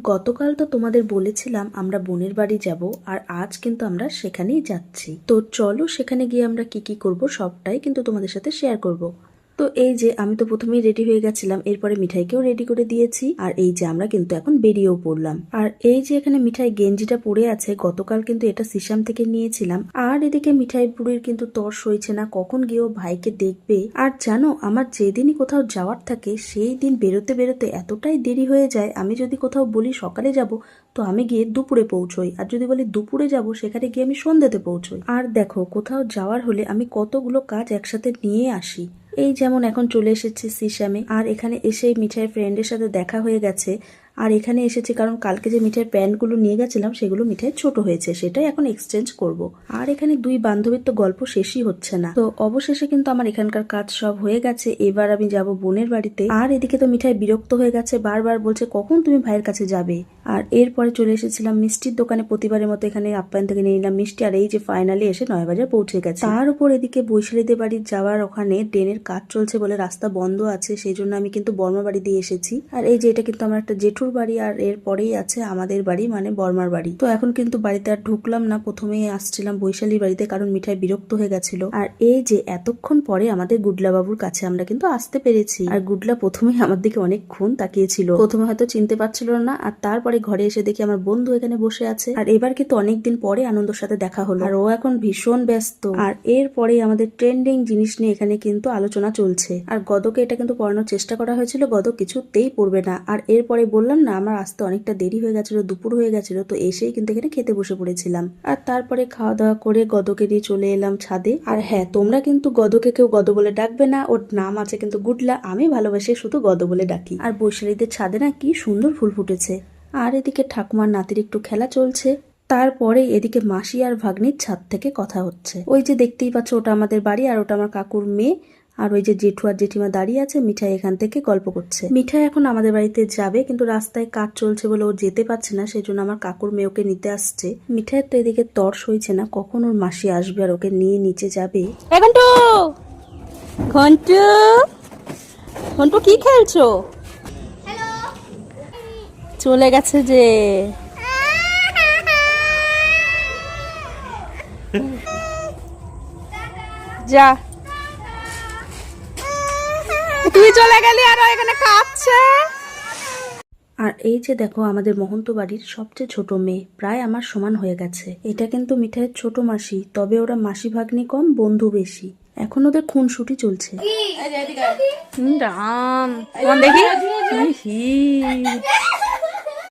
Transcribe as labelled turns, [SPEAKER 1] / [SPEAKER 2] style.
[SPEAKER 1] গতকাল তো তোমাদের বলেছিলাম আমরা বোনের বাড়ি যাব, আর আজ কিন্তু আমরা সেখানেই যাচ্ছি। তো চলো সেখানে গিয়ে আমরা কি কি করব সবটাই কিন্তু তোমাদের সাথে শেয়ার করব। তো এই যে আমি তো প্রথমেই রেডি হয়ে গেছিলাম, এরপরে মিঠাইকেও রেডি করে দিয়েছি, আর এই যে আমরা কিন্তু এখন বেরিয়েও পড়লাম। আর এই যে এখানে মিঠাই গেঞ্জিটা পরে আছে, গতকাল কিন্তু এটা সিসাম থেকে নিয়েছিলাম। আর এদিকে মিঠাই বুড়ির কিন্তু তর সইছে না কখন গিয়েও ভাইকে দেখবে। আর জানো, আমার যেদিনই কোথাও যাওয়ার থাকে সেই দিন বেরোতে বেরোতে এতটাই দেরি হয়ে যায়। আমি যদি কোথাও বলি সকালে যাব, তো আমি গিয়ে দুপুরে পৌঁছই, আর যদি বলি দুপুরে যাব সেখানে গিয়ে আমি সন্ধ্যেতে পৌঁছই। আর দেখো, কোথাও যাওয়ার হলে আমি কতগুলো কাজ একসাথে নিয়ে আসি। এই যেমন এখন চলে এসেছি সিসামে, আর এখানে এসে মিঠাইয়ের ফ্রেন্ডের সাথে দেখা হয়ে গেছে। আর এখানে এসেছি কারণ কালকে যে মিঠাইয়ের প্যান্টগুলো নিয়ে গেছিলাম সেগুলো মিঠাই ছোট হয়েছে, সেটাই এখন এক্সচেঞ্জ করব। আর এখানে দুই বান্ধবীর তো গল্প শেষই হচ্ছে না। তো অবশেষে কিন্তু আমার এখানকার কাজ সব হয়ে গেছে, এবার আমি যাব বোনের বাড়িতে। আর এদিকে তো মিঠাই বিরক্ত হয়ে গেছে, বারবার বলছে কখন তুমি ভাইয়ের কাছে যাবে। আর এরপরে চলে এসেছিলাম মিষ্টির দোকানে, প্রতিবারের মতো এখানে আপ্যায়ন থেকে নিয়ে নিলাম মিষ্টি। আর এই যে ফাইনালি এসে 9 বাজার পৌঁছে গেছে। তার উপর এদিকে বৈশালীদের বাড়ি যাওয়ার ওখানে ট্রেনের কাজ চলছে বলে রাস্তা বন্ধ আছে, সেই জন্য আমি কিন্তু বর্মা বাড়ি দিয়ে এসেছি। আর এই যে এটা কিন্তু আমার একটা জেঠুর বাড়ি, আর এরপরেই আছে আমাদের বাড়ি মানে বর্মার বাড়ি। তো এখন কিন্তু বাড়িতে আর ঢুকলাম না, প্রথমেই আসছিলাম বৈশালীর বাড়িতে কারণ মিঠাই বিরক্ত হয়ে গেছিল। আর এই যে এতক্ষণ পরে আমাদের গুডলা বাবুর কাছে আমরা কিন্তু আসতে পেরেছি। আর গুডলা প্রথমে আমার দিকে অনেকক্ষণ তাকিয়েছিল, প্রথমে হয়তো চিনতে পারছিল না। আর তারপরে ঘরে এসে দেখি আমার বন্ধু এখানে বসে আছে। আর এবার কিন্তু অনেকদিন পরে আনন্দর সাথে দেখা হলো, আর ও এখন ভীষণ ব্যস্ত। আর এরপরে আমাদের ট্রেন্ডিং জিনিস নিয়ে এখানে কিন্তু আলোচনা চলছে। আর গদকে এটা কিন্তু পড়ানোর চেষ্টা করা হয়েছিল, গদ কিছুতেই পড়বে না। আর এরপরে বললাম না আমার আসতে অনেকটা দেরি হয়ে গেছিল, দুপুর হয়ে গেছিল, তো এসেই কিন্তু এখানে খেতে বসে পড়েছিলাম। আর তারপরে খাওয়া দাওয়া করে গদকে নিয়ে চলে এলাম ছাদে। আর হ্যাঁ, তোমরা কিন্তু গদকে কেউ গদ বলে ডাকবে না, ওর নাম আছে কিন্তু গুডলা, আমি ভালোবাসি শুধু গদ বলে ডাকি। আর বৈশালীদের ছাদে না কি সুন্দর ফুল ফুটেছে। আর এদিকে ঠাকুমার নাতির একটু খেলা চলছে। তারপরে এদিকে মাসি আর ভাগ্নির ছাদ থেকে কথা হচ্ছে। ওই যে দেখতেই পাচ্ছ ওটা আমাদের বাড়ি, আর ওটা আমার কাকুর মেয়ে। আর ওই যে জেঠু আর জেঠিমা দাঁড়িয়ে আছে, মিঠাই এখান থেকে গল্প করছে। মিঠাই এখন আমাদের বাড়িতে যাবে, কিন্তু রাস্তায় কাজ চলছে বলে ও যেতে পারছে না, সেই জন্য আমার কাকুর মেয়ে ওকে নিতে আসছে। মিঠাইয়ের তো এদিকে তর সইছে না কখন ওর মাসি আসবে আর ওকে নিয়ে নিচে যাবে।
[SPEAKER 2] ঘন্টু ঘন্টু ঘন্টু কি খেলছো? চলে গেছে যে। যা, তুই চলে গেলি আর এখানে কাঁদছে।
[SPEAKER 1] আর এই যে দেখো আমাদের মহন্ত বাড়ির সবচেয়ে ছোট মেয়ে, প্রায় আমার সমান হয়ে গেছে। এটা কিন্তু মিঠাইয়ের ছোট মাসি, তবে ওরা মাসি ভাগ্নি কম, বন্ধু বেশি। এখন ওদের খুনসুটি চলছে।
[SPEAKER 2] রাম দেখি